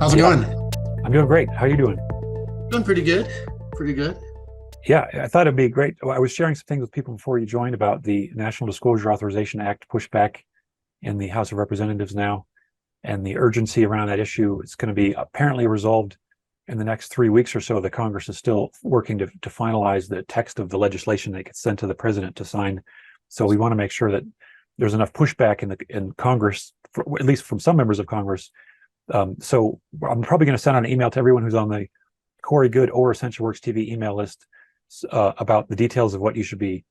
How's it Yeah, going? I'm doing great. How are you doing? Doing pretty good. Pretty good. Yeah, I thought it'd be great. I was sharing some things with people before you joined about the National Disclosure Authorization Act pushback in the House of Representatives now, and the urgency around that issue. It's going to be apparently resolved in the next 3 weeks or so. The Congress is still working to finalize the text of the legislation that gets sent to the president to sign. So we want to make sure that there's enough pushback in Congress, at least from some members of Congress. So I'm probably going to send out an email to everyone who's on the Corey Good or Essential Works TV email list about the details of what you should be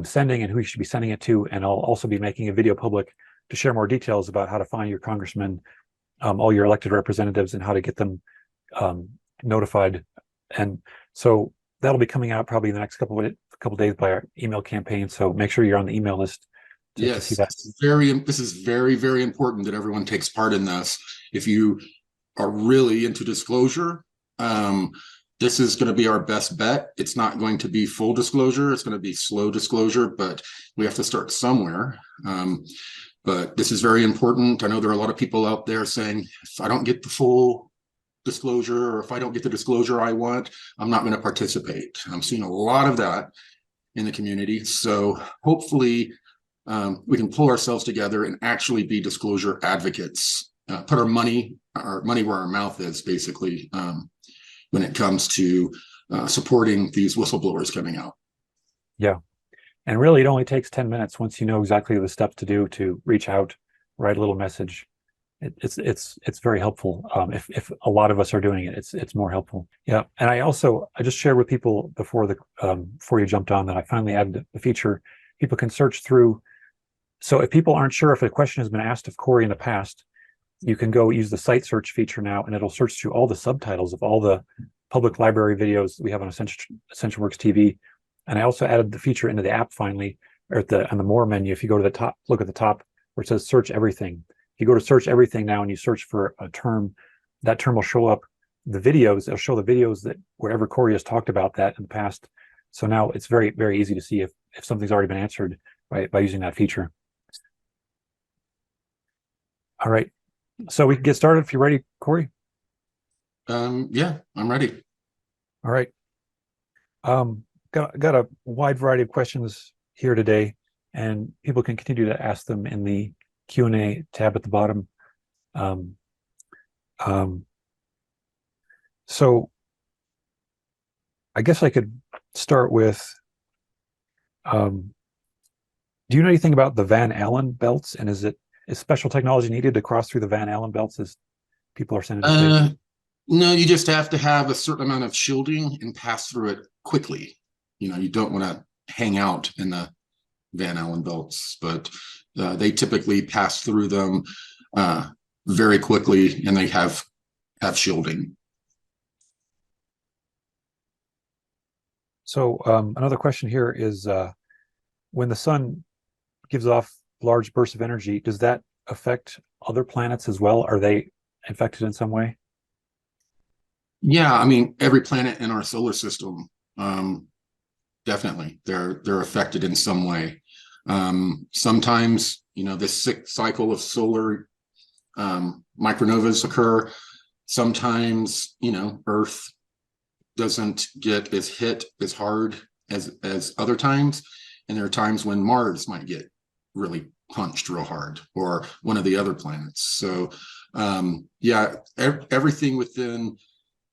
sending and who you should be sending it to. And I'll also be making a video public to share more details about how to find your congressmen, all your elected representatives, and how to get them notified. And so that'll be coming out probably in the next couple of days by our email campaign. So make sure you're on the email list to see Yes, that. this is very, very important that everyone takes part in this. If you are really into disclosure, this is going to be our best bet. It's not going to be full disclosure. It's going to be slow disclosure, but we have to start somewhere. But this is very important. I know there are a lot of people out there saying, if I don't get the full disclosure, or if I don't get the disclosure I want, I'm not going to participate. I'm seeing a lot of that in the community. So hopefully we can pull ourselves together and actually be disclosure advocates, put our money where our mouth is, basically, when it comes to supporting these whistleblowers coming out. Yeah. And really, it only takes 10 minutes once you know exactly the steps to do to reach out, write a little message. It's very helpful. If a lot of us are doing it, it's more helpful. Yeah. And I just shared with people before you jumped on that I finally added the feature. People can search through. So if people aren't sure if a question has been asked of Corey in the past, you can go use the site search feature now, and it'll search through all the subtitles of all the public library videos we have on Essential Works TV. And I also added the feature into the app finally, or on the more menu. If you go to the top, look at the top where it says search everything. If you go to search everything now and you search for a term, that term will show up the videos. It'll show the videos that wherever Corey has talked about that in the past. So now it's very, very easy to see if something's already been answered by using that feature. All right. So we can get started if you're ready, Corey. Yeah, I'm ready. All right. Got a wide variety of questions here today, and people can continue to ask them in the Q&A tab at the bottom. So I guess I could start with, do you know anything about the Van Allen belts, and is special technology needed to cross through the Van Allen belts, as people are sending to space? No, you just have to have a certain amount of shielding and pass through it quickly. You don't want to hang out in the Van Allen belts, but they typically pass through them very quickly, and they have shielding. So another question here is, when the sun gives off large bursts of energy, does that affect other planets as well? Are they affected in some way? Yeah, I mean, every planet in our solar system, definitely, they're affected in some way. Sometimes, this cycle of solar micronovas occur. Sometimes, Earth doesn't get as hit as hard as other times, and there are times when Mars might get really punched real hard, or one of the other planets. So yeah, everything within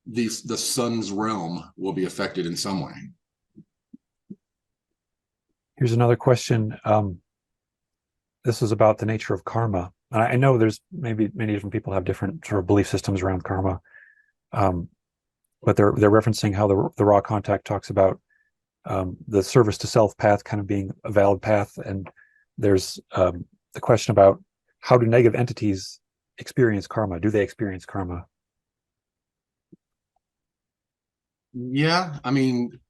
the sun's realm will be affected in some way. Here's another question. This is about the nature of karma. And I know there's maybe many different people have different sort of belief systems around karma, but they're referencing how the raw contact talks about the service to self path kind of being a valid path, and there's the question about how do negative entities experience karma? Do they experience karma? Yeah, I mean,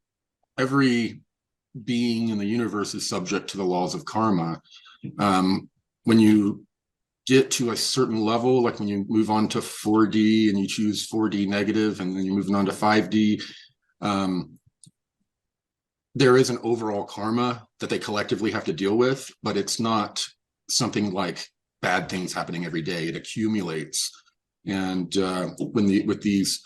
every being in the universe is subject to the laws of karma. When you get to a certain level, like when you move on to 4D and you choose 4D negative, and then you're moving on to 5D, there is an overall karma that they collectively have to deal with, but it's not something like bad things happening every day. It accumulates And with these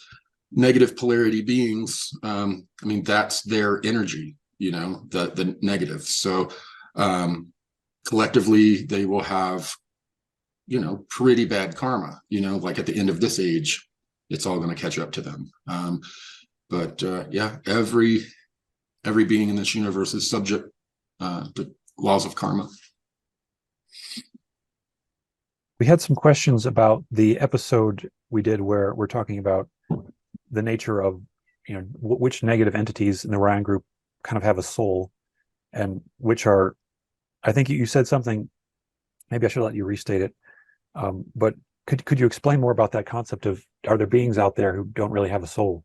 negative polarity beings, I mean, that's their energy, the negative. So collectively, they will have, pretty bad karma, like at the end of this age, it's all going to catch up to them. But yeah, every being in this universe is subject to laws of karma. We had some questions about the episode we did where we're talking about the nature of, which negative entities in the Ryan group kind of have a soul, and which are, I think you said something, maybe I should let you restate it. But could you explain more about that concept of, are there beings out there who don't really have a soul?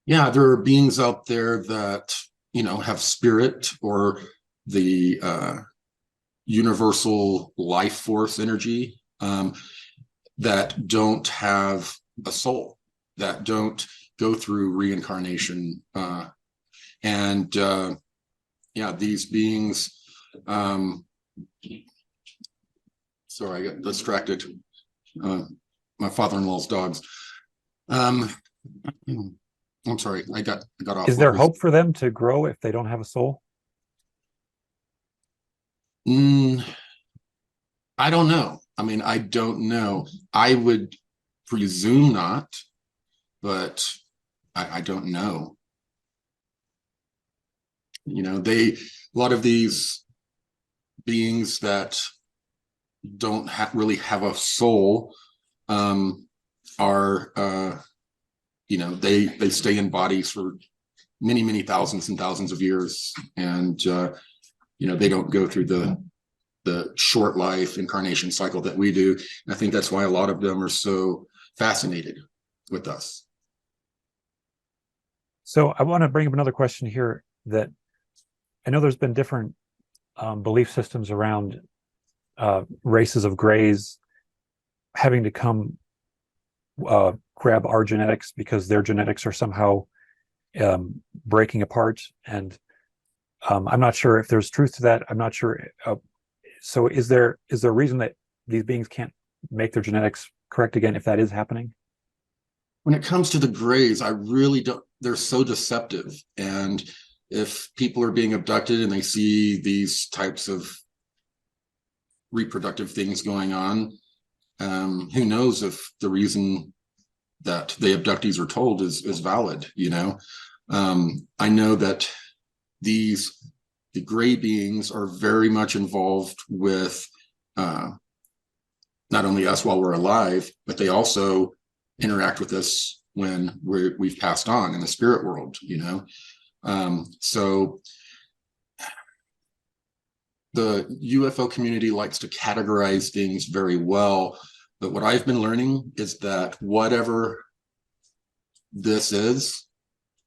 Yeah, there are beings out there that, have spirit, or the universal life force energy, that don't have a soul, that don't go through reincarnation. And yeah, these beings, sorry, I got distracted. My father-in-law's dogs. I'm sorry, I got off. Is there hope for them to grow if they don't have a soul? I don't know. I mean, I don't know. I would presume not, but I don't know. A lot of these beings that don't really have a soul are they stay in bodies for many, many thousands and thousands of years, and they don't go through the short life incarnation cycle that we do. And I think that's why a lot of them are so fascinated with us. So I want to bring up another question here, that I know there's been different belief systems around races of grays having to come grab our genetics because their genetics are somehow breaking apart. And I'm not sure if there's truth to that. I'm not sure. So is there a reason that these beings can't make their genetics correct again if that is happening? When it comes to the grays, I really don't, they're so deceptive. And if people are being abducted and they see these types of reproductive things going on, who knows if the reason that the abductees are told is valid. I know that the gray beings are very much involved with not only us while we're alive, but they also interact with us when we've passed on in the spirit world. So the UFO community likes to categorize things very well, but what I've been learning is that whatever this is,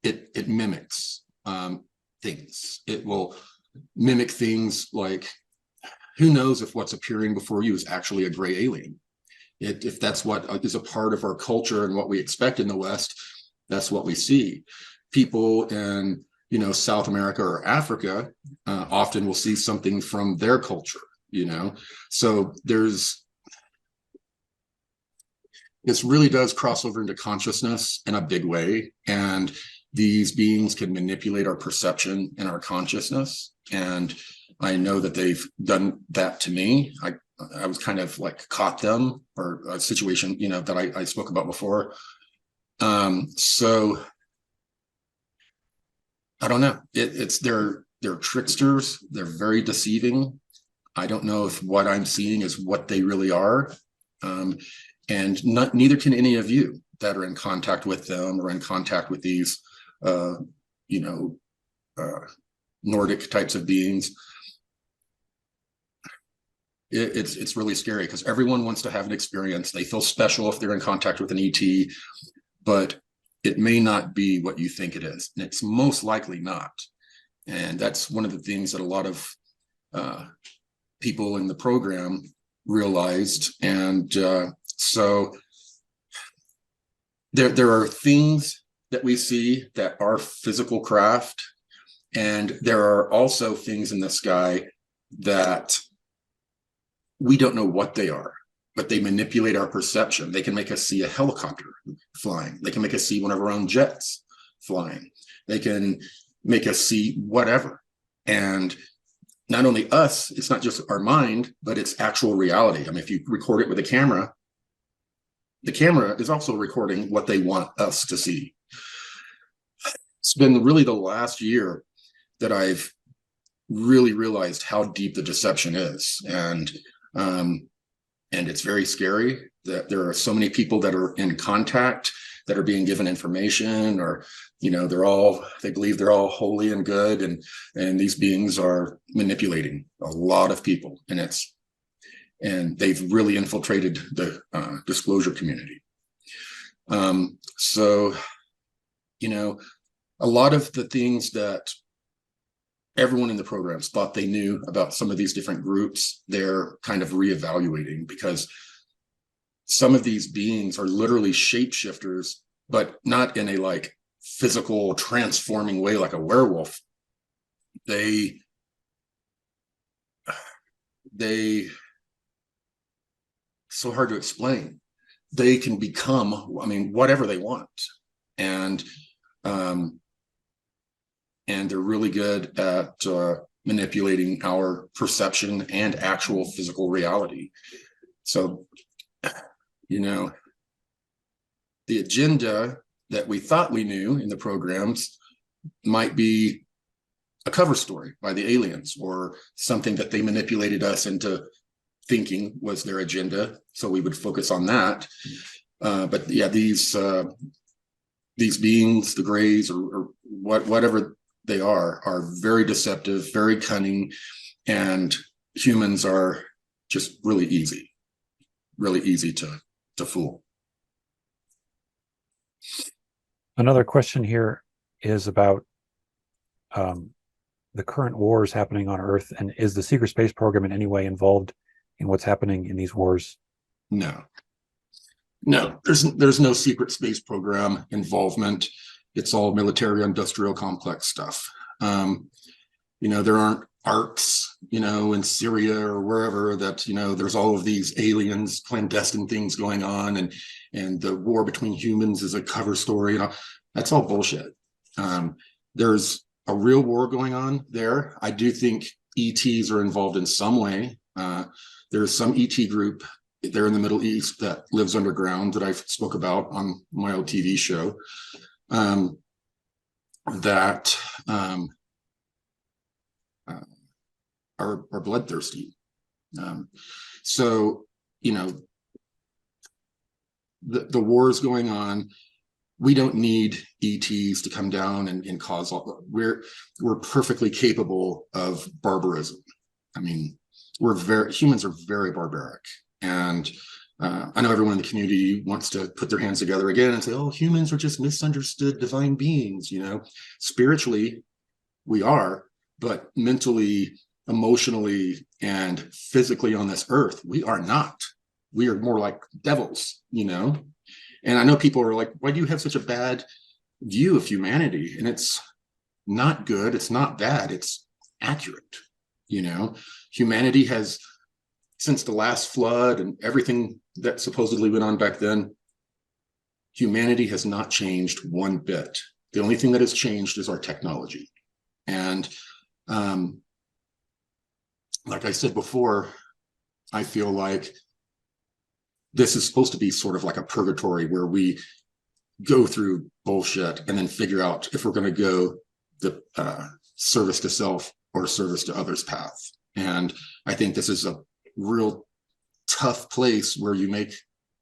it mimics things. It will mimic things like, who knows if what's appearing before you is actually a gray alien. If that's what is a part of our culture and what we expect in the West, that's what we see. People in South America or Africa often will see something from their culture. So this really does cross over into consciousness in a big way, and these beings can manipulate our perception and our consciousness. And I know that they've done that to me. I was kind of like caught them, or a situation, that I spoke about before. So I don't know. They're tricksters. They're very deceiving. I don't know if what I'm seeing is what they really are. And neither can any of you that are in contact with them or in contact with these, Nordic types of beings. It's really scary because everyone wants to have an experience. They feel special if they're in contact with an ET, but it may not be what you think it is. And it's most likely not. And that's one of the things that a lot of people in the program realized. And so there are things that we see that are physical craft, and there are also things in the sky that we don't know what they are. but they manipulate our perception. They can make us see a helicopter flying. They can make us see one of our own jets flying. They can make us see whatever. And not only us, it's not just our mind, but it's actual reality. I mean, if you record it with a camera, the camera is also recording what they want us to see. It's been really the last year that I've really realized how deep the deception is. And it's very scary that there are so many people that are in contact, that are being given information, or, you know, they believe they're all holy and good. And these beings are manipulating a lot of people, and they've really infiltrated the disclosure community. So, you know, a lot of the things that everyone in the programs thought they knew about some of these different groups, they're kind of reevaluating, because some of these beings are literally shapeshifters, but not in a like physical transforming way like a werewolf. They so hard to explain. They can become, I mean, whatever they want. And they're really good at manipulating our perception and actual physical reality. So, you know, the agenda that we thought we knew in the programs might be a cover story by the aliens, or something that they manipulated us into thinking was their agenda. So we would focus on that. But yeah, these beings, the Greys, or whatever they are very deceptive, very cunning, and humans are just really easy to fool. Another question here is about the current wars happening on Earth, and is the secret space program in any way involved in what's happening in these wars? No, there's no secret space program involvement. It's all military industrial complex stuff. You know, there aren't arcs, you know, in Syria or wherever that, you know, there's all of these aliens, clandestine things going on, and the war between humans is a cover story. You know, that's all bullshit. There's a real war going on there. I do think ETs are involved in some way. There's some ET group there in the Middle East that lives underground that I've spoke about on my old TV show. That are bloodthirsty. So, you know, the war is going on. We don't need ETs to come down and cause all. We're perfectly capable of barbarism. I mean, humans are very barbaric, and I know everyone in the community wants to put their hands together again and say, "Oh, humans are just misunderstood divine beings." You know, spiritually, we are, but mentally, emotionally, and physically on this earth, we are not. We are more like devils, you know. And I know people are like, "Why do you have such a bad view of humanity?" And it's not good. It's not bad. It's accurate. You know, humanity has, since the last flood and everything that supposedly went on back then, humanity has not changed one bit. The only thing that has changed is our technology. And like I said before, I feel like this is supposed to be sort of like a purgatory where we go through bullshit and then figure out if we're going to go the service to self or service to others path. And I think this is a real tough place where you make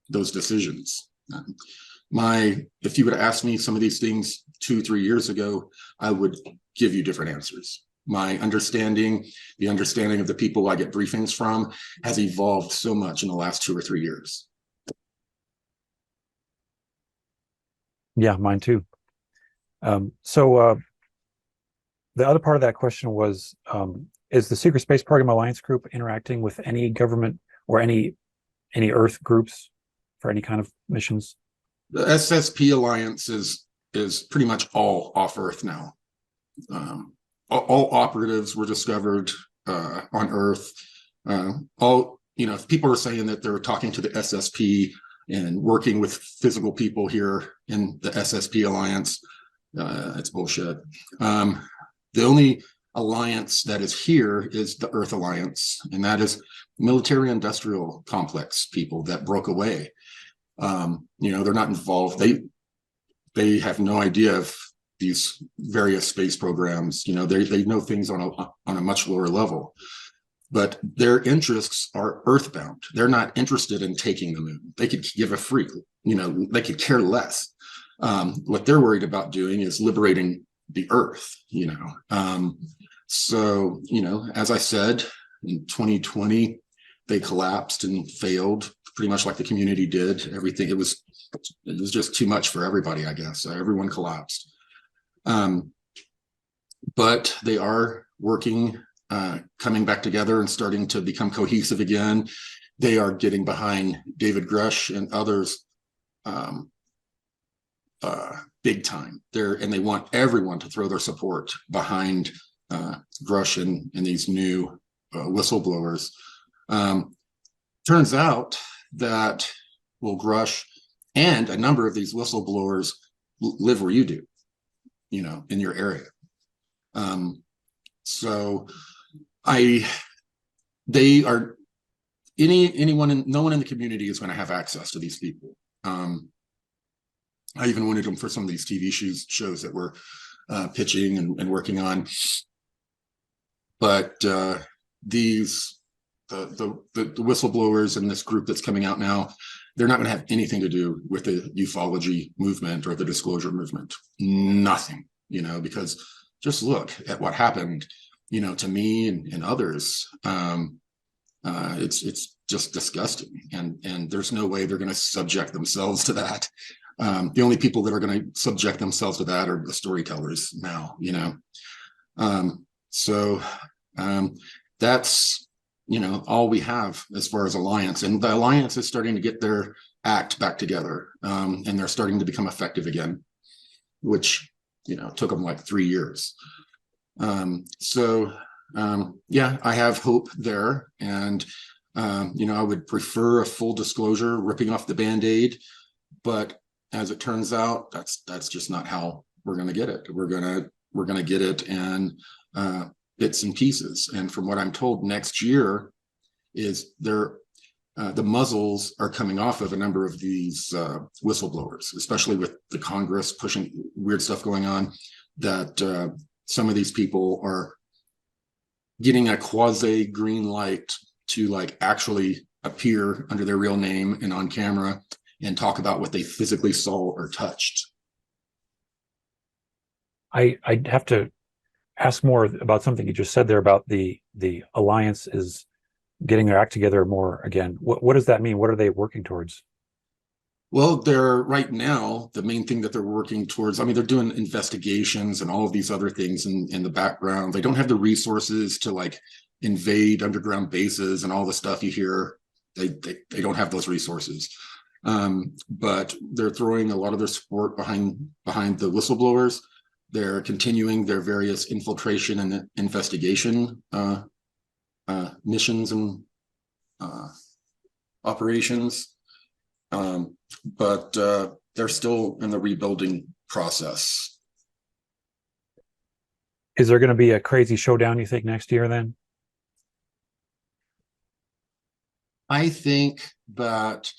those decisions. If you would have asked me some of these things 2-3 years ago, I would give you different answers. My understanding, the understanding of the people I get briefings from, has evolved so much in the last 2 or 3 years. Yeah, mine too. So the other part of that question was, is the Secret Space Program Alliance group interacting with any government or any Earth groups for any kind of missions? The SSP Alliance is pretty much all off Earth now. All operatives were discovered on Earth. All if people are saying that they're talking to the SSP and working with physical people here in the SSP Alliance, it's bullshit. The only alliance that is here is the Earth Alliance, and that is military industrial complex people that broke away. They're not involved. They have no idea of these various space programs. They know things on a much lower level, but their interests are earthbound. They're not interested in taking the moon. They could give a freak, they could care less. What they're worried about doing is liberating the earth, so, as I said, in 2020, they collapsed and failed pretty much like the community did. Everything, it was just too much for everybody, I guess. Everyone collapsed. But they are working, coming back together and starting to become cohesive again. They are getting behind David Grush and others big time. And they want everyone to throw their support behind Grush and these new whistleblowers. Turns out that Grush and a number of these whistleblowers live where you do, in your area. So they are no one in the community is going to have access to these people. I even wanted them for some of these TV shows that we're pitching and working on. But the whistleblowers and this group that's coming out now, they're not going to have anything to do with the ufology movement or the disclosure movement. Nothing, because just look at what happened, to me and others. It's just disgusting, and there's no way they're going to subject themselves to that. The only people that are going to subject themselves to that are the storytellers now, So that's, all we have as far as Alliance. And the Alliance is starting to get their act back together, and they're starting to become effective again, which, took them like 3 years. Yeah, I have hope there. And, I would prefer a full disclosure, ripping off the Band-Aid, but as it turns out, that's just not how we're going to get it. We're going to get it in bits and pieces. And from what I'm told, next year is the muzzles are coming off of a number of these whistleblowers, especially with the Congress pushing weird stuff going on, that some of these people are getting a quasi green light to actually appear under their real name and on camera and talk about what they physically saw or touched. I'd have to ask more about something you just said there about the Alliance is getting their act together more again. What does that mean? What are they working towards? Well, they're right now, the main thing that they're working towards, they're doing investigations and all of these other things in the background. They don't have the resources to invade underground bases and all the stuff you hear. They don't have those resources. But they're throwing a lot of their support behind the whistleblowers. They're continuing their various infiltration and investigation missions and operations. But they're still in the rebuilding process. Is there going to be a crazy showdown, you think, next year then? I think that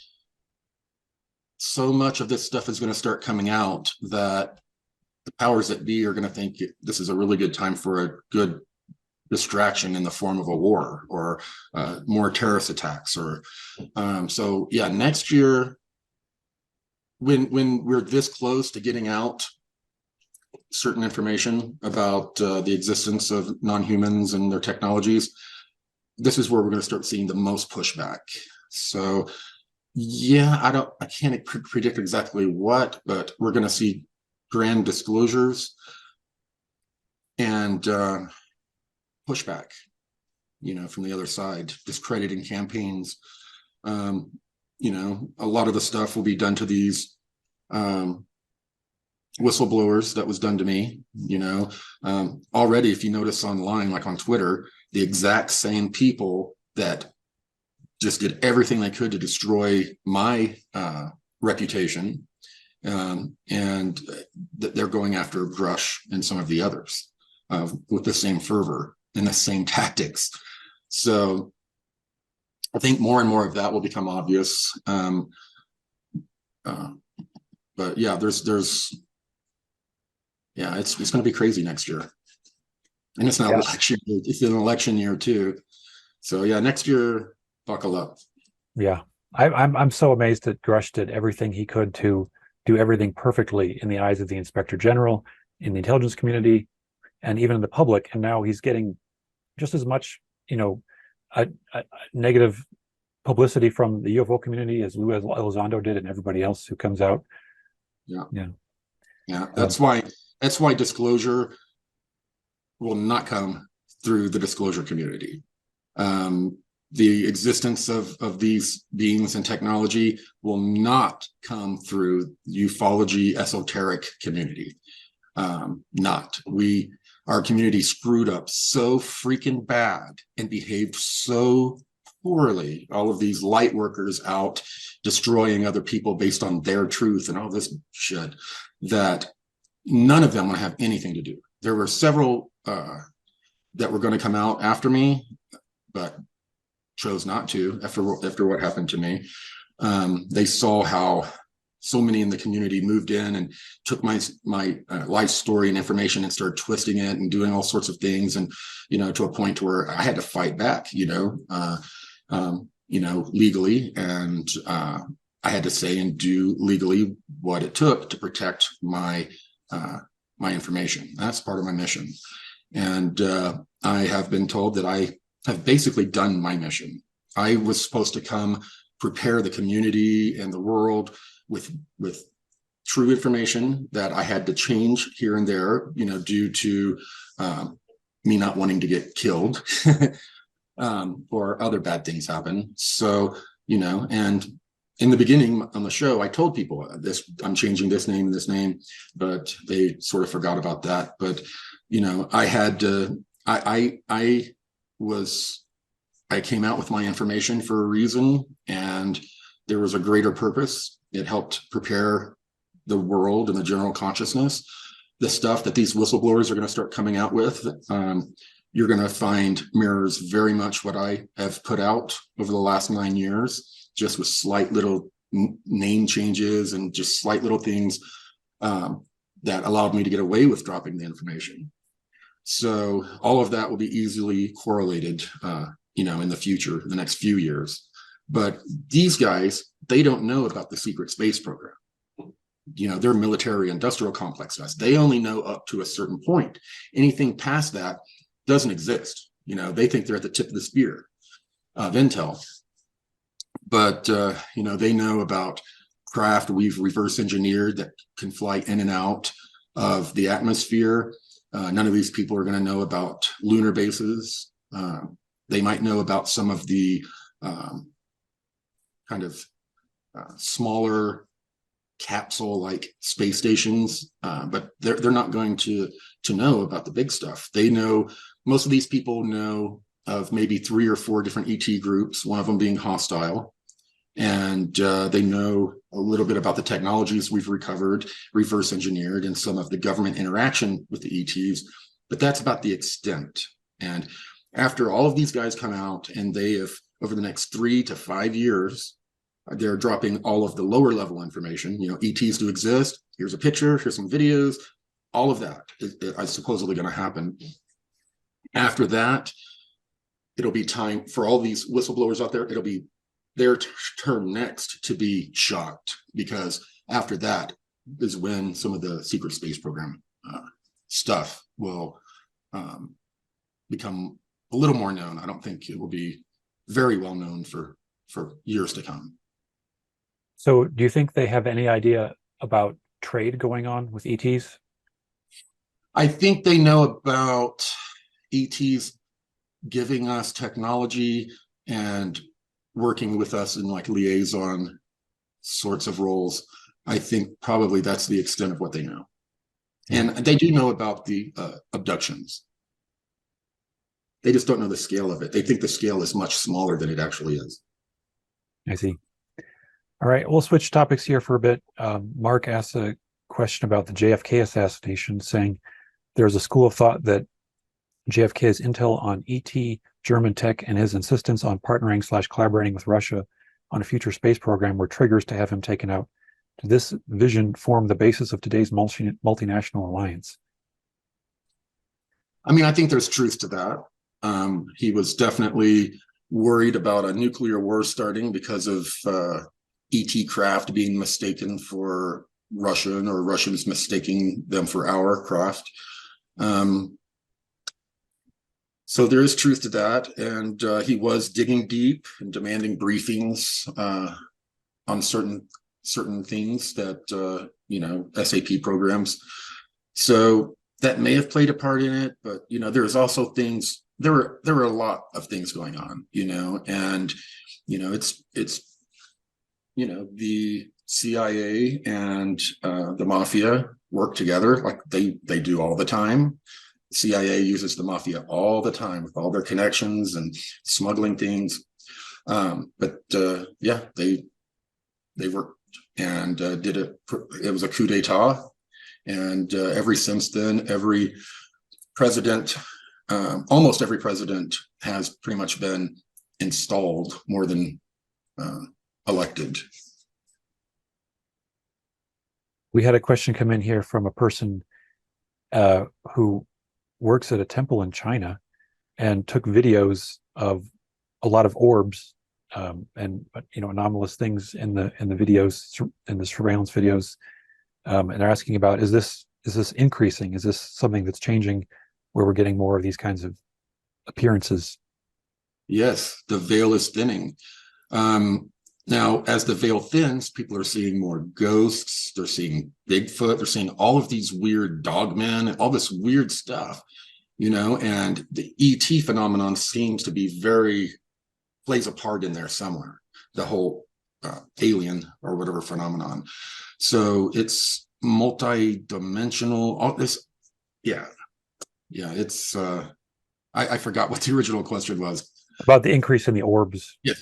so much of this stuff is going to start coming out that the powers that be are going to think this is a really good time for a good distraction in the form of a war or more terrorist attacks. Or so yeah, next year, when we're this close to getting out certain information about the existence of non-humans and their technologies, this is where we're going to start seeing the most pushback. So yeah, I can't predict exactly what, but we're going to see grand disclosures and pushback, from the other side, discrediting campaigns. A lot of the stuff will be done to these whistleblowers that was done to me. Already, if you notice online, like on Twitter, the exact same people that just did everything they could to destroy my reputation. And they're going after Brush and some of the others with the same fervor and the same tactics. So I think more and more of that will become obvious. But yeah, it's going to be crazy next year. And it's not election, it's an election year too. So yeah, next year, buckle up. Yeah. I'm so amazed that Grush did everything he could to do everything perfectly in the eyes of the Inspector General, in the intelligence community, and even in the public. And now he's getting just as much, a negative publicity from the UFO community as Lou Elizondo did, and everybody else who comes out. Yeah. That's why disclosure will not come through the disclosure community. The existence of these beings and technology will not come through ufology esoteric community. Our community screwed up so freaking bad and behaved so poorly. All of these light workers out destroying other people based on their truth and all this shit, that none of them want to have anything to do. There were several that were going to come out after me, but chose not to after what happened to me. They saw how so many in the community moved in and took my life story and information and started twisting it and doing all sorts of things, and to a point where I had to fight back, legally, and I had to say and do legally what it took to protect my information. That's part of my mission. And I have been told that I have basically done my mission. I was supposed to come prepare the community and the world with true information that I had to change here and there, due to me not wanting to get killed or other bad things happen. So, and in the beginning on the show, I told people this, I'm changing this name, but they sort of forgot about that. But, I had to, I came out with my information for a reason, and there was a greater purpose. It helped prepare the world and the general consciousness. The stuff that these whistleblowers are going to start coming out with, you're going to find mirrors very much what I have put out over the last 9 years, just with slight little name changes and just slight little things that allowed me to get away with dropping the information. So all of that will be easily correlated, in the future, the next few years. But these guys, they don't know about the secret space program. They're military industrial complex guys. They only know up to a certain point. Anything past that doesn't exist. They think they're at the tip of the spear of intel. But, they know about craft we've reverse engineered that can fly in and out of the atmosphere. None of these people are going to know about lunar bases. They might know about some of the smaller capsule-like space stations, but they're not going to know about the big stuff. They know, most of these people know of maybe 3 or 4 different ET groups, one of them being hostile. And they know a little bit about the technologies we've recovered, reverse engineered, and some of the government interaction with the ETs, but that's about the extent. And after all of these guys come out, and they have, over the next 3 to 5 years, they're dropping all of the lower level information, ETs do exist, here's a picture, here's some videos, all of that is supposedly going to happen. After that, it'll be time for all these whistleblowers out there, it'll be their turn next to be shocked, because after that is when some of the secret space program stuff will become a little more known. I don't think it will be very well known for years to come. So do you think they have any idea about trade going on with ETs? I think they know about ETs giving us technology and working with us in liaison sorts of roles. I think probably that's the extent of what they know. And they do know about the abductions. They just don't know the scale of it. They think the scale is much smaller than it actually is. I see. All right, we'll switch topics here for a bit. Mark asked a question about the JFK assassination, saying there's a school of thought that JFK's intel on ET, German tech, and his insistence on partnering/collaborating with Russia on a future space program were triggers to have him taken out. Did this vision form the basis of today's multinational alliance? I mean, I think there's truth to that. He was definitely worried about a nuclear war starting because of ET craft being mistaken for Russian, or Russians mistaking them for our craft. So there is truth to that, and he was digging deep and demanding briefings on certain things that SAP programs. So that may have played a part in it, but there's also things. There were a lot of things going on, and it's the CIA and the mafia work together like they do all the time. CIA uses the mafia all the time with all their connections and smuggling things. But they worked and did it. It was a coup d'etat. And ever since then, every president, almost every president has pretty much been installed more than elected. We had a question come in here from a person who works at a temple in China and took videos of a lot of orbs and anomalous things in the videos, in the surveillance videos, and they're asking about, is this increasing? Is this something that's changing, where we're getting more of these kinds of appearances? Yes, the veil is thinning. Now, as the veil thins, people are seeing more ghosts. They're seeing Bigfoot. They're seeing all of these weird dogmen and all this weird stuff, and the ET phenomenon seems to be plays a part in there somewhere, the whole alien or whatever phenomenon. So it's multi-dimensional. All this, yeah. It's I forgot what the original question was. About the increase in the orbs. Yes.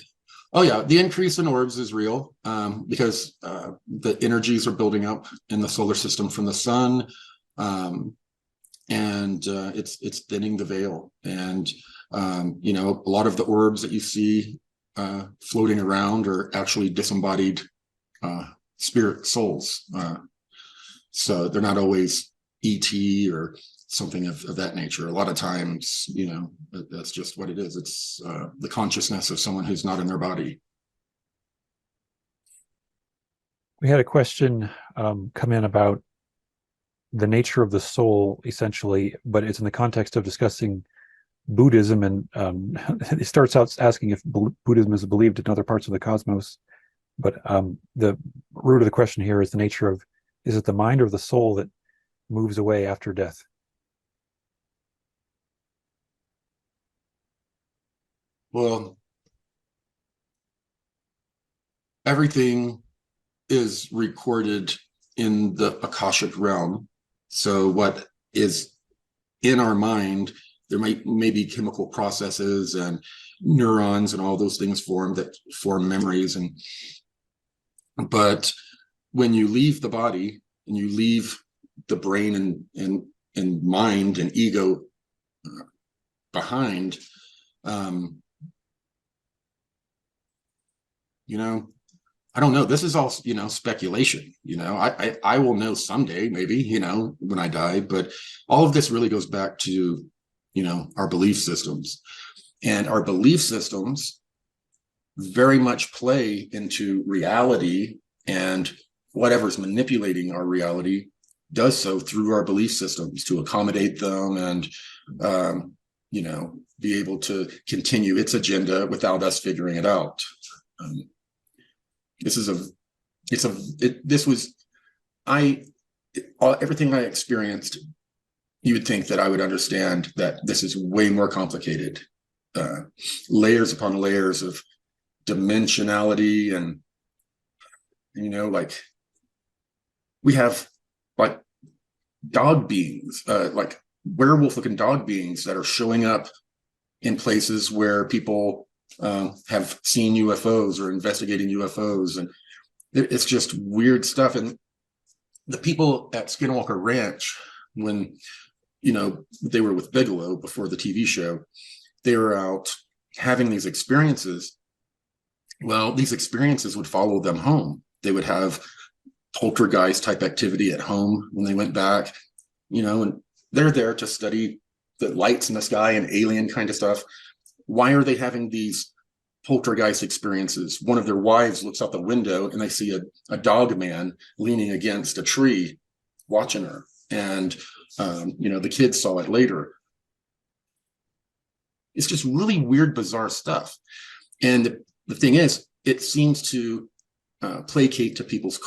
Oh yeah, the increase in orbs is real because the energies are building up in the solar system from the sun, and it's thinning the veil. And a lot of the orbs that you see floating around are actually disembodied spirit souls. So they're not always ET or something of that nature. A lot of times, that's just what it is. It's the consciousness of someone who's not in their body. We had a question come in about the nature of the soul, essentially, but it's in the context of discussing Buddhism, and it starts out asking if Buddhism is believed in other parts of the cosmos. But the root of the question here is the nature of, is it the mind or the soul that moves away after death? Well, everything is recorded in the Akashic realm. So what is in our mind, there may be chemical processes and neurons and all those things that form memories. But when you leave the body and you leave the brain and mind and ego behind, I don't know. This is all, speculation. I will know someday, maybe, when I die. But all of this really goes back to, our belief systems. And our belief systems very much play into reality, and whatever's manipulating our reality does so through our belief systems to accommodate them and, be able to continue its agenda without us figuring it out. Everything I experienced, you would think that I would understand that this is way more complicated, layers upon layers of dimensionality. And, like we have like dog beings, like werewolf looking dog beings that are showing up in places where people have seen UFOs or investigating UFOs, and it's just weird stuff. And the people at Skinwalker Ranch, when they were with Bigelow before the TV show, they were out having these experiences. Well, these experiences would follow them home. They would have poltergeist type activity at home when they went back, and they're there to study the lights in the sky and alien kind of stuff. Why are they having these poltergeist experiences? One of their wives looks out the window and they see a dog man leaning against a tree watching her. And, the kids saw it later. It's just really weird, bizarre stuff. And the thing is, it seems to placate to people's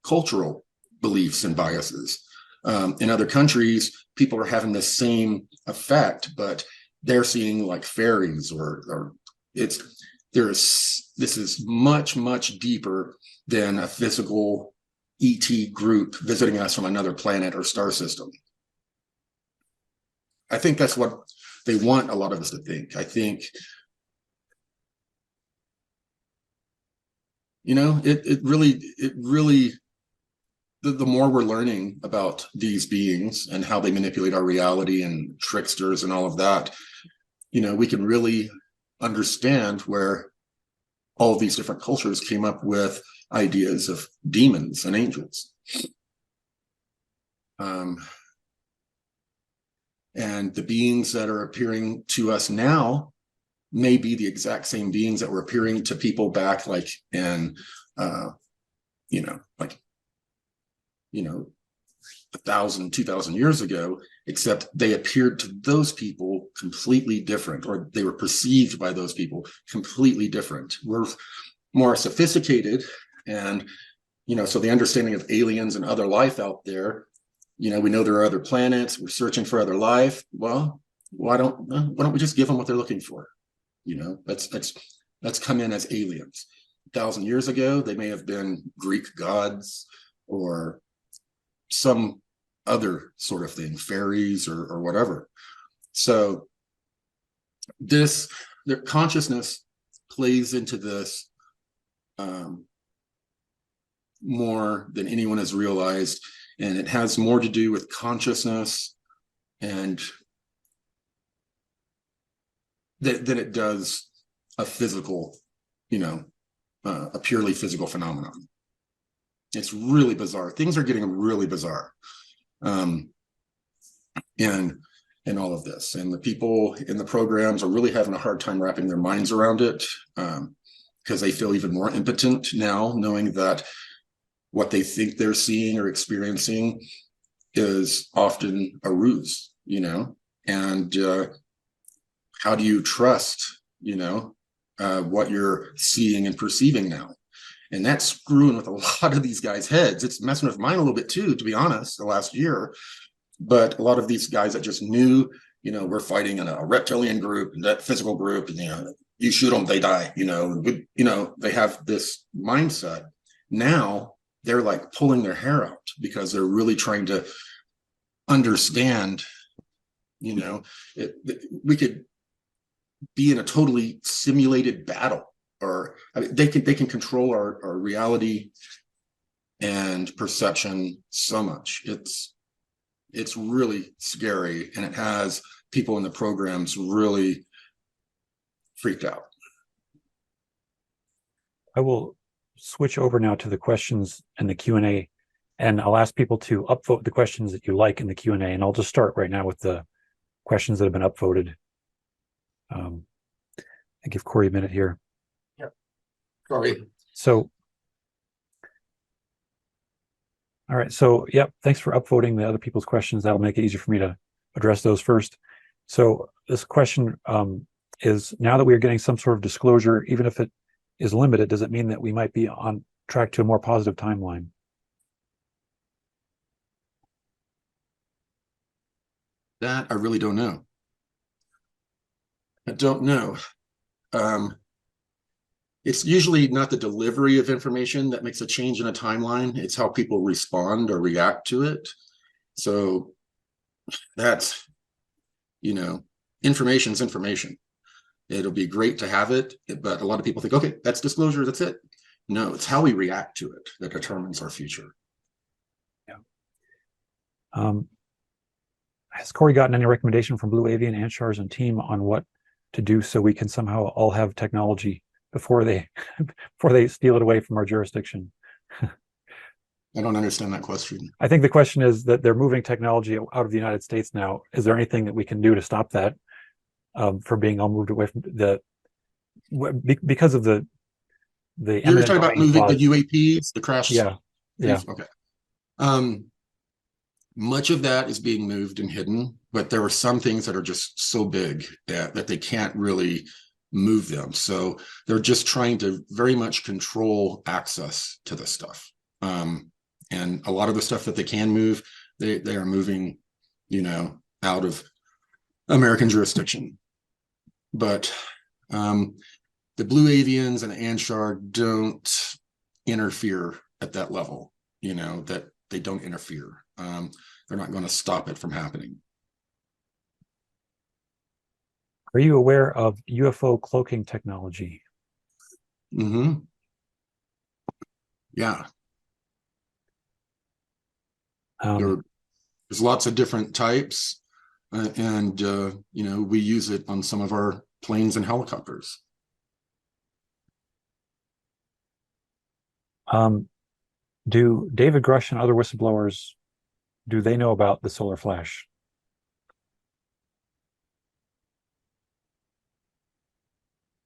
cultural beliefs and biases. In other countries, people are having the same effect, but they're seeing like fairies this is much, much deeper than a physical ET group visiting us from another planet or star system. I think that's what they want a lot of us to think. I think, it really, the more we're learning about these beings and how they manipulate our reality and tricksters and all of that, we can really understand where all of these different cultures came up with ideas of demons and angels. And the beings that are appearing to us now may be the exact same beings that were appearing to people back like in 1,000, 2,000 years ago, except they appeared to those people completely different, or they were perceived by those people completely different. We're more sophisticated, and so the understanding of aliens and other life out there, we know there are other planets, we're searching for other life. Well, why don't we just give them what they're looking for? Let's come in as aliens. 1,000 years ago, they may have been Greek gods or some other sort of thing, fairies or whatever. So their consciousness plays into this more than anyone has realized, and it has more to do with consciousness and than it does a physical, a purely physical phenomenon. It's really bizarre. Things are getting really bizarre. And all of this. And the people in the programs are really having a hard time wrapping their minds around it, because they feel even more impotent now, knowing that what they think they're seeing or experiencing is often a ruse, and how do you trust, what you're seeing and perceiving now? And that's screwing with a lot of these guys' heads. It's messing with mine a little bit too, to be honest, the last year. But a lot of these guys that just knew, we're fighting in a reptilian group and that physical group, and you shoot them, they die, they have this mindset. Now they're like pulling their hair out because they're really trying to understand, we could be in a totally simulated battle. Or they can control our reality and perception so much. It's really scary, and it has people in the programs really freaked out. I will switch over now to the questions and the Q&A, and I'll ask people to upvote the questions that you like in the Q&A, and I'll just start right now with the questions that have been upvoted. I give Corey a minute here. Sorry. So, all right. So, yep. Thanks for upvoting the other people's questions. That'll make it easier for me to address those first. So, this question is: now that we are getting some sort of disclosure, even if it is limited, does it mean that we might be on track to a more positive timeline? That I really don't know. I don't know. It's usually not the delivery of information that makes a change in a timeline. It's how people respond or react to it. So that's, information's information. It'll be great to have it, but a lot of people think, okay, that's disclosure, that's it. No, it's how we react to it that determines our future. Yeah. Has Corey gotten any recommendation from Blue Avian, Anshars, and team on what to do so we can somehow all have technology before they before they steal it away from our jurisdiction? I don't understand that question. I think the question is that they're moving technology out of the United States now. Is there anything that we can do to stop that from being all moved away from because of the You're eminent talking about domain moving clause? the UAPs, the crash. Yeah, yeah. Okay. Much of that is being moved and hidden, but there are some things that are just so big that they can't really move them. So they're just trying to very much control access to this stuff. And a lot of the stuff that they can move, they are moving, out of American jurisdiction. But the Blue Avians and the Anshar don't interfere at that level, that they don't interfere. They're not going to stop it from happening. Are you aware of UFO cloaking technology? Mm-hmm. Yeah. There's lots of different types, and we use it on some of our planes and helicopters. Do David Grush and other whistleblowers, do they know about the solar flash?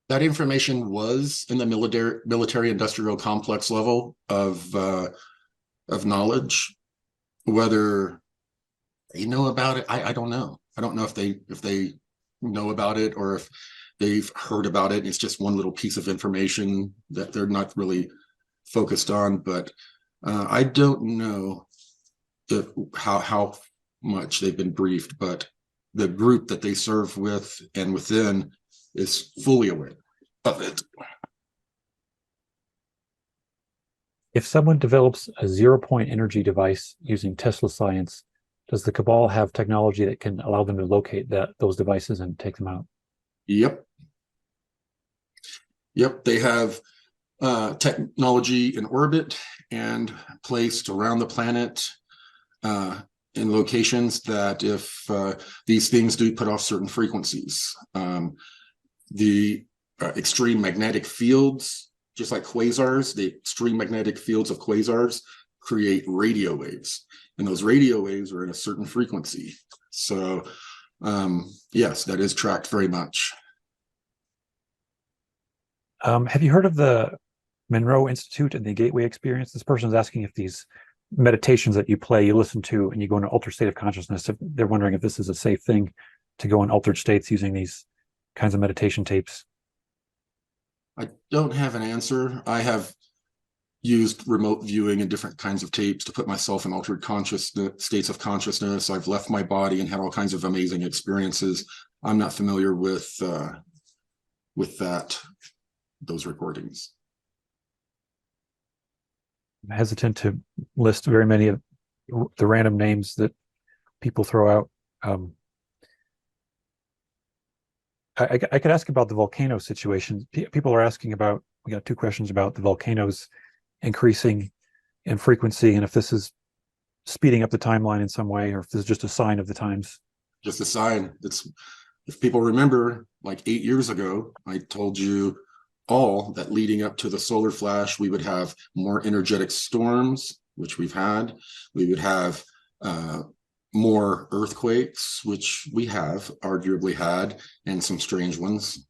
That information was in the military industrial complex level of knowledge. Whether they know about it, I don't know. I don't know if they know about it or if they've heard about it. It's just one little piece of information that they're not really focused on. But I don't know how much they've been briefed. But the group that they serve with and within is fully aware of it. If someone develops a 0-point energy device using Tesla science, does the cabal have technology that can allow them to locate those devices and take them out? Yep. They have technology in orbit and placed around the planet in locations that if these things do put off certain frequencies, the extreme magnetic fields, just like quasars, the extreme magnetic fields of quasars create radio waves, and those radio waves are in a certain frequency. So yes, that is tracked very much. Have you heard of the Monroe Institute and the Gateway Experience? This person is asking if these meditations that you play, you listen to, and you go into altered state of consciousness, if they're wondering if this is a safe thing to go in altered states using these kinds of meditation tapes. I don't have an answer. I have used remote viewing and different kinds of tapes to put myself in altered states of consciousness. I've left my body and had all kinds of amazing experiences. I'm not familiar with those recordings. I'm hesitant to list very many of the random names that people throw out. I could ask about the volcano situation. People are asking about, we got 2 questions about the volcanoes increasing in frequency and if this is speeding up the timeline in some way or if this is just a sign of the times. Just a sign. If people remember, like 8 years ago, I told you all that leading up to the solar flash, we would have more energetic storms, which we've had. We would have more earthquakes, which we have arguably had, and some strange ones.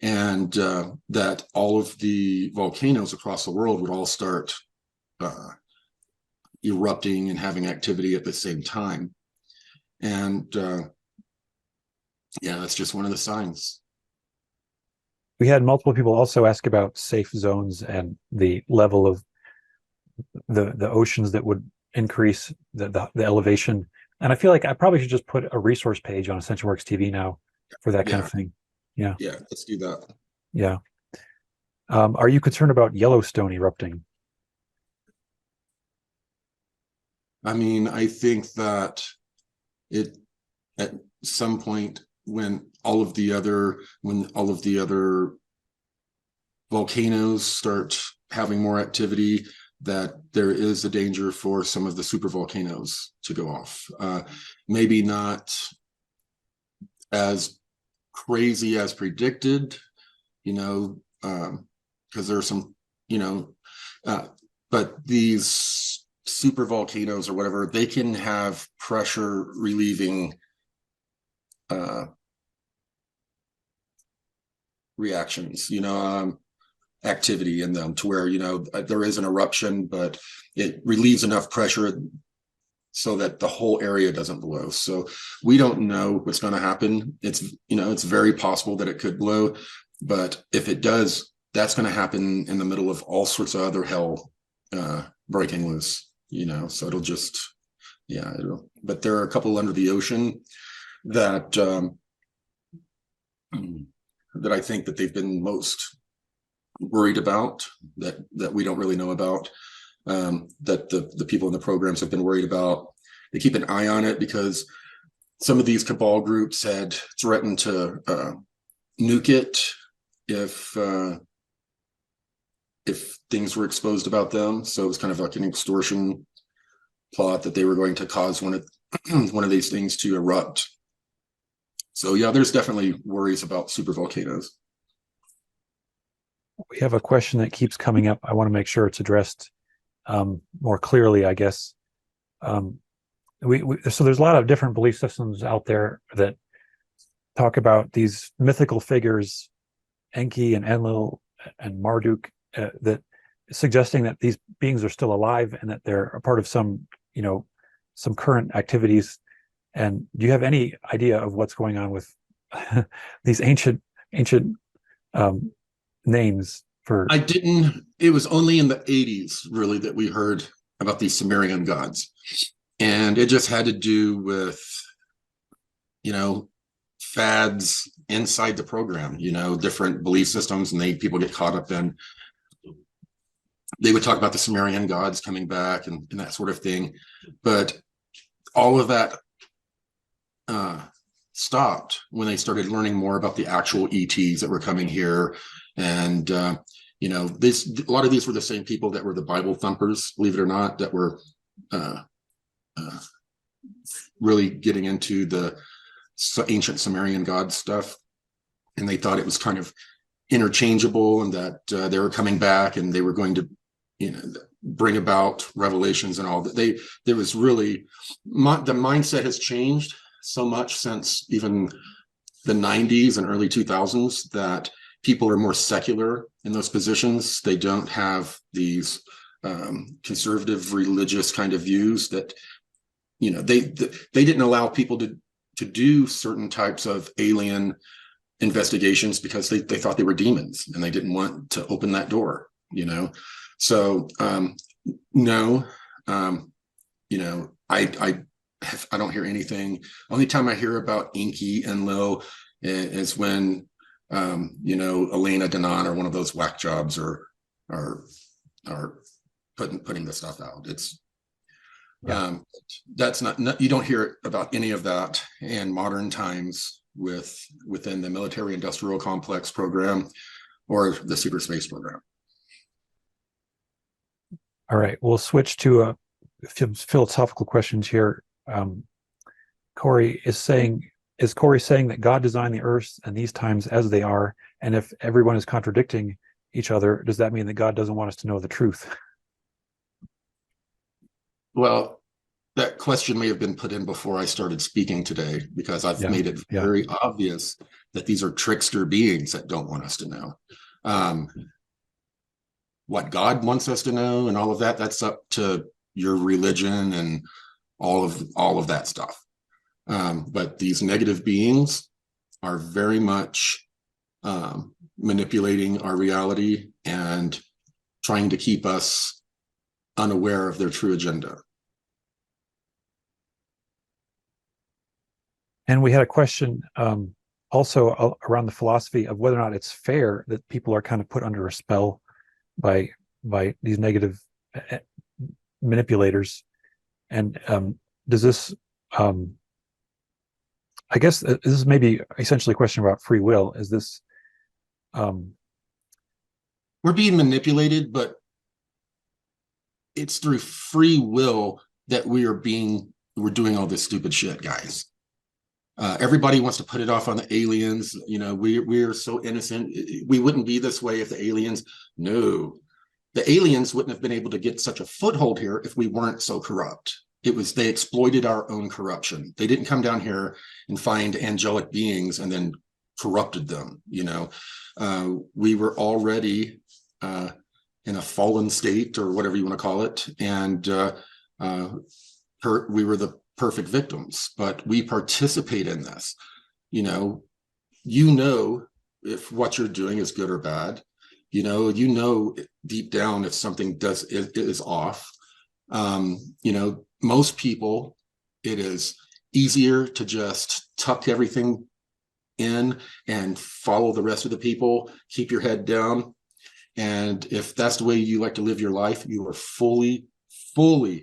And that all of the volcanoes across the world would all start erupting and having activity at the same time. And yeah, that's just one of the signs. We had multiple people also ask about safe zones and the level of the oceans that would increase the elevation. And I feel like I probably should just put a resource page on Essential Works TV now for that kind of thing. Yeah. Yeah, let's do that. Yeah. Are you concerned about Yellowstone erupting? I mean, I think that it at some point when all of the other volcanoes start having more activity, that there is a danger for some of the super volcanoes to go off. Maybe not as crazy as predicted, because there are some, but these super volcanoes or whatever, they can have pressure relieving reactions, activity in them, to where there is an eruption, but it relieves enough pressure so that the whole area doesn't blow. So we don't know what's going to happen. It's very possible that it could blow, but if it does, that's going to happen in the middle of all sorts of other hell breaking loose. So it'll just, but there are a couple under the ocean that that I think that they've been most worried about, that we don't really know about, that the people in the programs have been worried about. They keep an eye on it because some of these cabal groups had threatened to nuke it if things were exposed about them. So it was kind of like an extortion plot that they were going to cause one of these things to erupt. So yeah, there's definitely worries about super volcanoes. We have a question that keeps coming up. I want to make sure it's addressed more clearly, I guess. So there's a lot of different belief systems out there that talk about these mythical figures, Enki and Enlil and Marduk, that suggesting that these beings are still alive and that they're a part of some current activities. And do you have any idea of what's going on with these ancient names for? I didn't. It was only in the 80s, really, that we heard about these Sumerian gods. And it just had to do with, fads inside the program, different belief systems, and people get caught up in. They would talk about the Sumerian gods coming back and that sort of thing. But all of that stopped when they started learning more about the actual ETs that were coming here. And, a lot of these were the same people that were the Bible thumpers, believe it or not, that were really getting into the ancient Sumerian god stuff. And they thought it was kind of interchangeable, and that they were coming back and they were going to, bring about revelations and all that. There was really, the mindset has changed so much since even the 90s and early 2000s, that people are more secular in those positions. They don't have these conservative religious kind of views that, they didn't allow people to do certain types of alien investigations because they thought they were demons, and they didn't want to open that door, So no, I don't hear anything. Only time I hear about Enki and Lil is when Elena Denon or one of those whack jobs are putting the stuff out. It's that's not you don't hear about any of that in modern times within the military industrial complex program or the secret space program. All right, we'll switch to philosophical questions here. Corey is saying that God designed the earth and these times as they are? And if everyone is contradicting each other, does that mean that God doesn't want us to know the truth? Well, that question may have been put in before I started speaking today, because I've made it very obvious that these are trickster beings that don't want us to know. What God wants us to know and all of that, that's up to your religion and all of that stuff. But these negative beings are very much manipulating our reality and trying to keep us unaware of their true agenda. And we had a question also around the philosophy of whether or not it's fair that people are kind of put under a spell by these negative manipulators. And does this I guess this is maybe essentially a question about free will. Is this, We're being manipulated, but it's through free will that we're doing all this stupid shit, guys. Everybody wants to put it off on the aliens. You know, we're so innocent. We wouldn't be this way if the aliens. No, the aliens wouldn't have been able to get such a foothold here if we weren't so corrupt. It was they exploited our own corruption. They didn't come down here and find angelic beings and then corrupted them. You know, we were already in a fallen state or whatever you want to call it, and we were the perfect victims, but we participate in this. You know if what you're doing is good or bad. You know deep down if something is off. You know, most people, it is easier to just tuck everything in and follow the rest of the people, keep your head down. And if that's the way you like to live your life, you are fully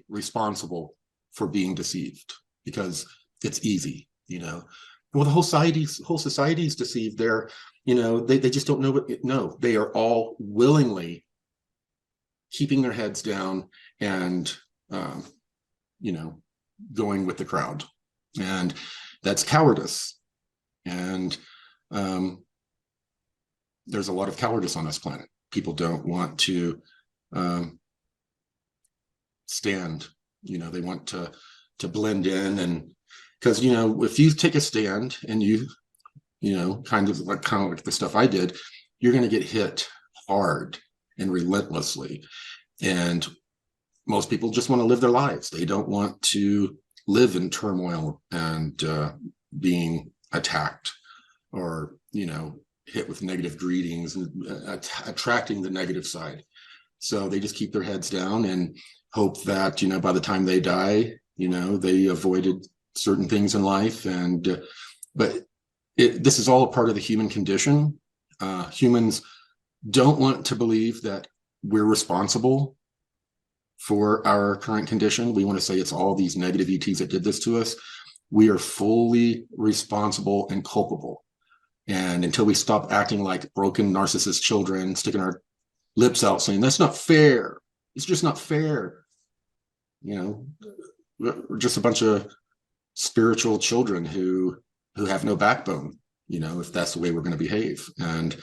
responsible for being deceived, because it's easy. Well, the whole society's deceived. They're, they just don't know what. No, they are all willingly keeping their heads down and going with the crowd, and that's cowardice. And there's a lot of cowardice on this planet. People don't want to stand. They want to blend in, and because if you take a stand and you kind of like the stuff I did, you're going to get hit hard and relentlessly. And most people just want to live their lives. They don't want to live in turmoil and being attacked or hit with negative greetings and attracting the negative side. So they just keep their heads down and hope that by the time they die, they avoided certain things in life. And but this is all a part of the human condition. Humans don't want to believe that we're responsible for our current condition. We want to say it's all these negative ETs that did this to us. We are fully responsible and culpable. And until we stop acting like broken narcissist children, sticking our lips out saying that's not fair, it's just not fair, we're just a bunch of spiritual children who have no backbone, if that's the way we're going to behave. And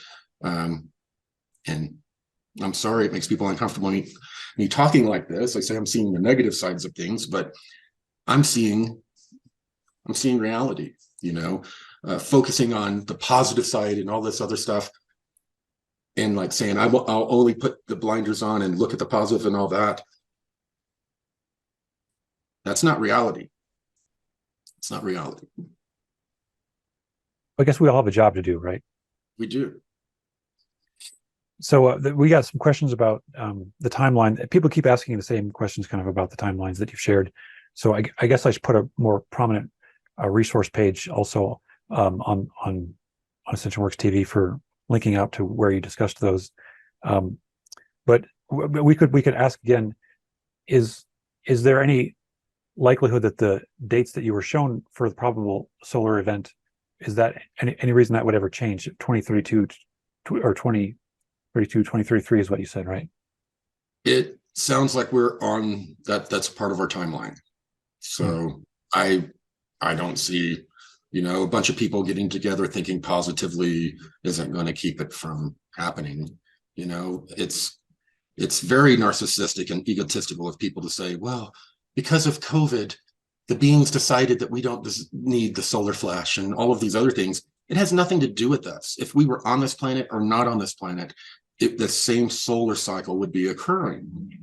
I'm sorry it makes people uncomfortable me talking like this. I say I'm seeing the negative sides of things, but I'm seeing reality, focusing on the positive side and all this other stuff, and like saying I'll only put the blinders on and look at the positive and all that. That's not reality. It's not reality. I guess we all have a job to do, right? We do. So we got some questions about the timeline. People keep asking the same questions kind of about the timelines that you've shared. So I guess I should put a more prominent resource page also on Ascension Works TV for linking out to where you discussed those. But we could ask again, is there any likelihood that the dates that you were shown for the probable solar event, is that any reason that would ever change? 2032 or 2032, 2033 is what you said, right? It sounds like we're on that. That's part of our timeline. So I don't see, a bunch of people getting together thinking positively isn't going to keep it from happening. It's very narcissistic and egotistical of people to say, well, because of COVID, the beings decided that we don't need the solar flash and all of these other things. It has nothing to do with us. If we were on this planet or not on this planet, the same solar cycle would be occurring.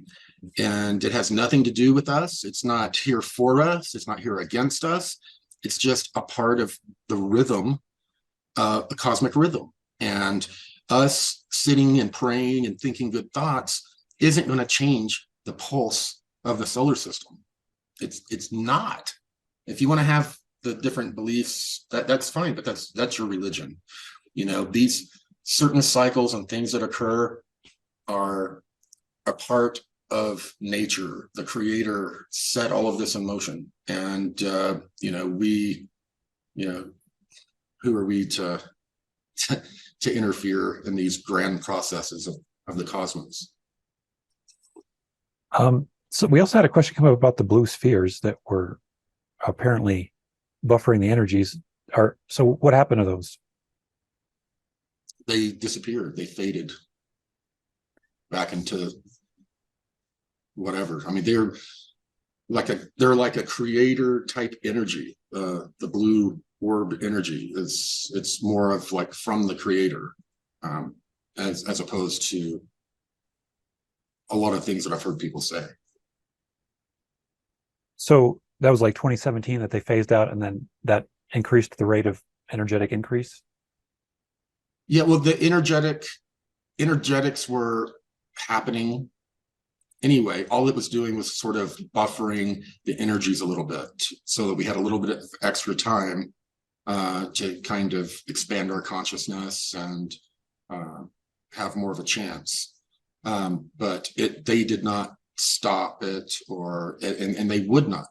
And it has nothing to do with us. It's not here for us. It's not here against us. It's just a part of the rhythm, the cosmic rhythm. And us sitting and praying and thinking good thoughts isn't going to change the pulse of the solar system. It's not. If you want to have the different beliefs, that's fine, but that's your religion. These certain cycles and things that occur are a part of nature. The creator set all of this in motion, and we you know, who are we to interfere in these grand processes of the cosmos? So we also had a question come up about the blue spheres that were apparently buffering the energies. So what happened to those? They disappeared. They faded back into whatever. I mean, they're like a creator type energy. The blue orb energy it's more of like from the creator, as opposed to a lot of things that I've heard people say. So that was like 2017 that they phased out, and then that increased the rate of energetic increase. Yeah, well, the energetics were happening anyway. All it was doing was sort of buffering the energies a little bit, so that we had a little bit of extra time to kind of expand our consciousness and have more of a chance. But they did not stop it, and they would not.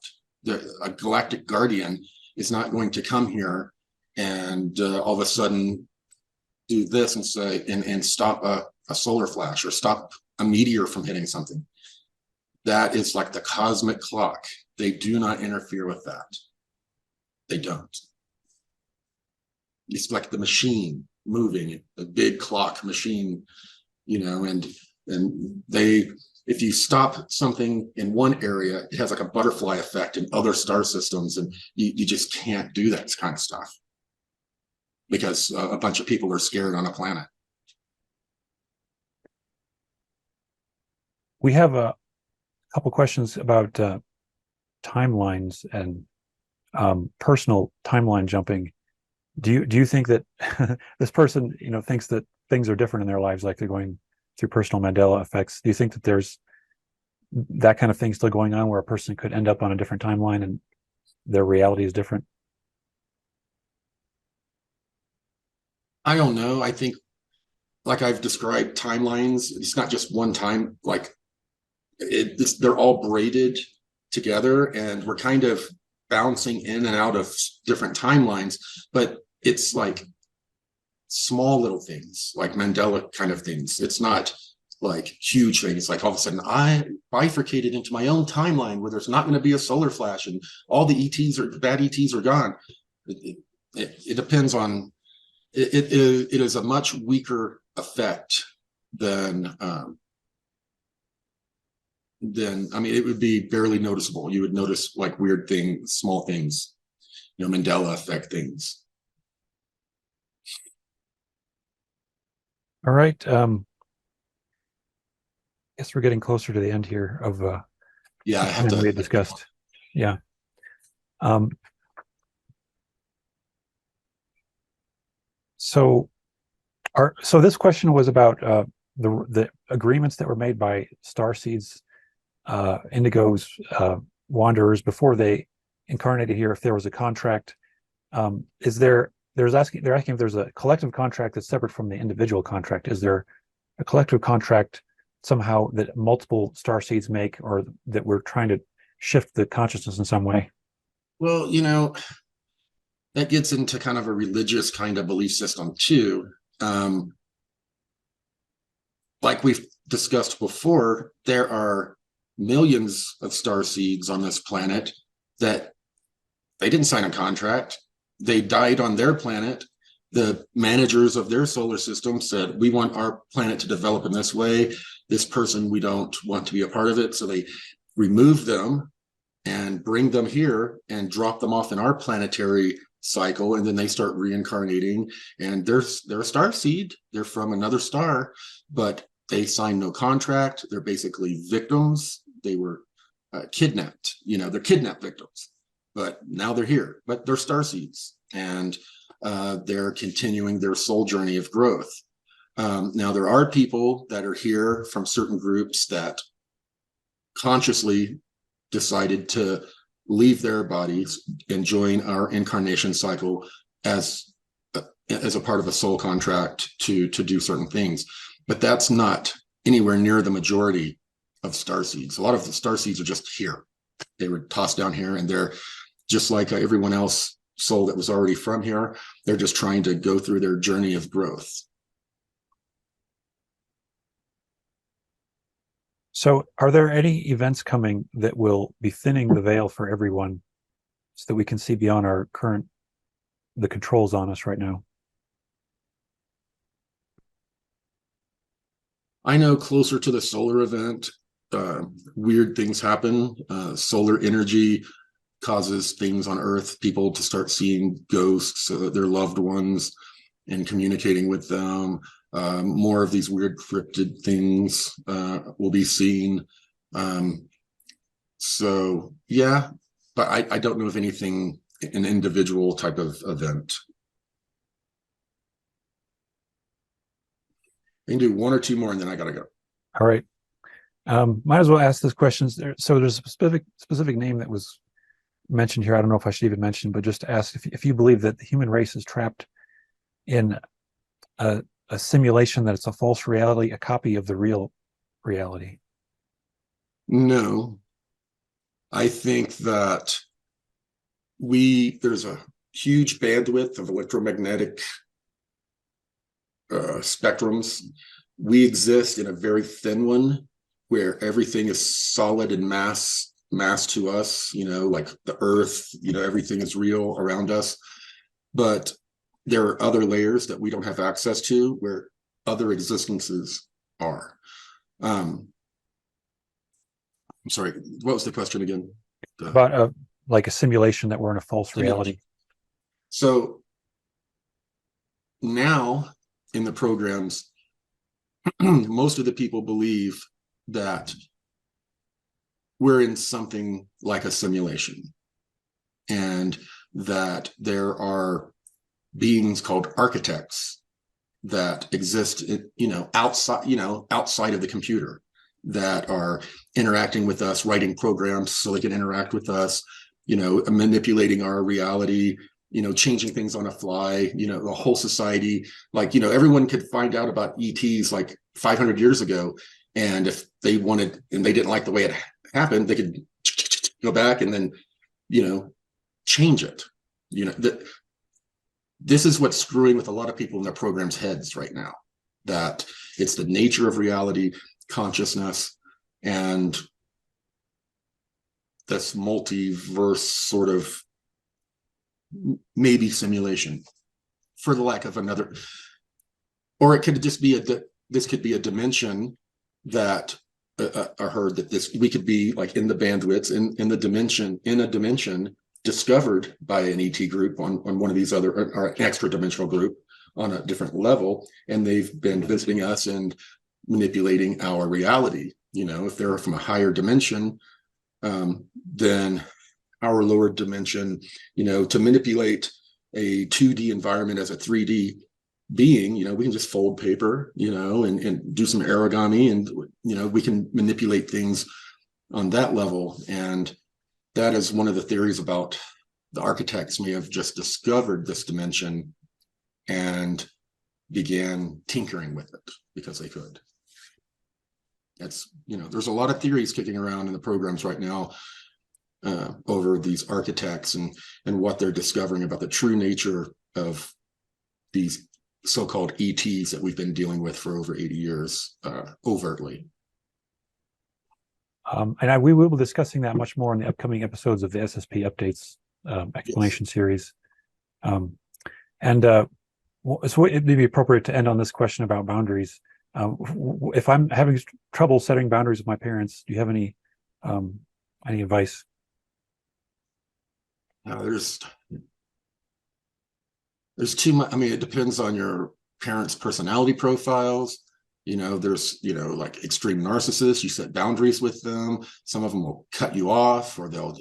A galactic guardian is not going to come here and all of a sudden do this and say and stop a solar flash or stop a meteor from hitting something. That is like the cosmic clock. They do not interfere with that. They don't. It's like the machine moving, the big clock machine, and if you stop something in one area, it has like a butterfly effect in other star systems, and you just can't do that kind of stuff because a bunch of people are scared on a planet. We have a couple questions about timelines and personal timeline jumping. Do you think that this person thinks that things are different in their lives, like they're going through personal Mandela effects? Do you think that there's that kind of thing still going on, where a person could end up on a different timeline and their reality is different? I don't know. I think, like I've described, timelines, it's not just one time. Like they're all braided together, and we're kind of bouncing in and out of different timelines, but it's like small little things, like Mandela kind of things. It's not like huge things. Like all of a sudden I bifurcated into my own timeline where there's not going to be a solar flash and all the bad ETs are gone. It depends on it is a much weaker effect than I mean, it would be barely noticeable. You would notice like weird things, small things, Mandela effect things. All right. Guess we're getting closer to the end here of yeah, I have and to, we had discussed. Yeah. So this question was about the agreements that were made by starseeds, indigos, wanderers before they incarnated here. If there was a contract, they're asking if there's a collective contract that's separate from the individual contract. Is there a collective contract somehow that multiple starseeds make, or that we're trying to shift the consciousness in some way? well, that gets into kind of a religious kind of belief system too. Like we've discussed before, there are millions of star seeds on this planet that they didn't sign a contract. They died on their planet. The managers of their solar system said, we want our planet to develop in this way. This person, we don't want to be a part of it. So they remove them and bring them here and drop them off in our planetary cycle, and then they start reincarnating, and they're a star seed. They're from another star, but they signed no contract. They're basically victims. They were kidnapped. They're kidnapped victims, but now they're here. But they're star seeds, and they're continuing their soul journey of growth. Now there are people that are here from certain groups that consciously decided to leave their bodies and join our incarnation cycle as a part of a soul contract to do certain things. But that's not anywhere near the majority of starseeds. A lot of the starseeds are just here. They were tossed down here, and they're just like everyone else soul that was already from here. They're just trying to go through their journey of growth. So are there any events coming that will be thinning the veil for everyone so that we can see beyond the controls on us right now? I know closer to the solar event, weird things happen. Solar energy causes things on Earth, people to start seeing ghosts, their loved ones, and communicating with them. More of these weird cryptid things will be seen. So yeah, but I don't know of anything, an individual type of event. I can do one or two more and then I gotta go. All right. Might as well ask this question. So there's a specific name that was mentioned here. I don't know if I should even mention, but just to ask if you believe that the human race is trapped in a simulation, that it's a false reality, a copy of the real reality. No, I think that there's a huge bandwidth of electromagnetic spectrums. We exist in a very thin one where everything is solid and mass to us, like the Earth, everything is real around us. But there are other layers that we don't have access to where other existences are. I'm sorry, what was the question again? About like a simulation, that we're in a false reality. So now in the programs, most of the people believe that we're in something like a simulation, and that there are beings called architects that exist, outside of the computer, that are interacting with us, writing programs so they can interact with us, manipulating our reality, changing things on a fly, the whole society, everyone could find out about ETs like 500 years ago. And if they wanted, and they didn't like the way it happened, they could go back and then, change it. This is what's screwing with a lot of people in their programs' heads right now, that it's the nature of reality, consciousness, and this multiverse sort of maybe simulation, for the lack of another, or it could just be this could be a dimension that I heard that we could be like in the bandwidths in a dimension discovered by an ET group on one of these other, or an extra dimensional group on a different level, and they've been visiting us and manipulating our reality. If they're from a higher dimension than our lower dimension, to manipulate a 2D environment as a 3D being, we can just fold paper, and do some origami, and we can manipulate things on that level. And that is one of the theories about the architects may have just discovered this dimension and began tinkering with it because they could. It's, there's a lot of theories kicking around in the programs right now over these architects and what they're discovering about the true nature of these so-called ETs that we've been dealing with for over 80 years overtly. And we will be discussing that much more in the upcoming episodes of the SSP Updates explanation series. So it may be appropriate to end on this question about boundaries. If I'm having trouble setting boundaries with my parents, do you have any advice? There's too much. I mean, it depends on your parents' personality profiles. There's, like extreme narcissists, you set boundaries with them. Some of them will cut you off, or that's,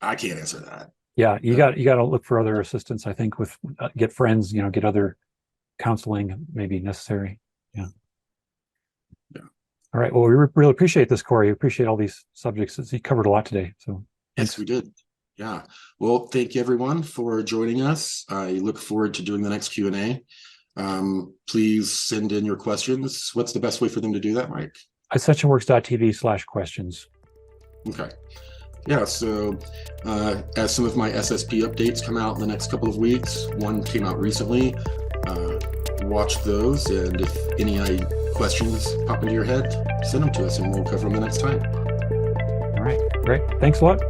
I can't answer that. Yeah, you got to look for other assistance, I think, with get friends, get other counseling maybe necessary. Yeah. All right. Well, we really appreciate this, Corey. We appreciate all these subjects. You covered a lot today. So yes, we did. Yeah. Well, thank you everyone for joining us. I look forward to doing the next Q&A. Please send in your questions. What's the best way for them to do that, Mike? Ascensionworks.tv/questions. Okay. Yeah, so as some of my SSP updates come out in the next couple of weeks, one came out recently. Watch those, and if any questions pop into your head, send them to us and we'll cover them the next time. All right, great. Thanks a lot.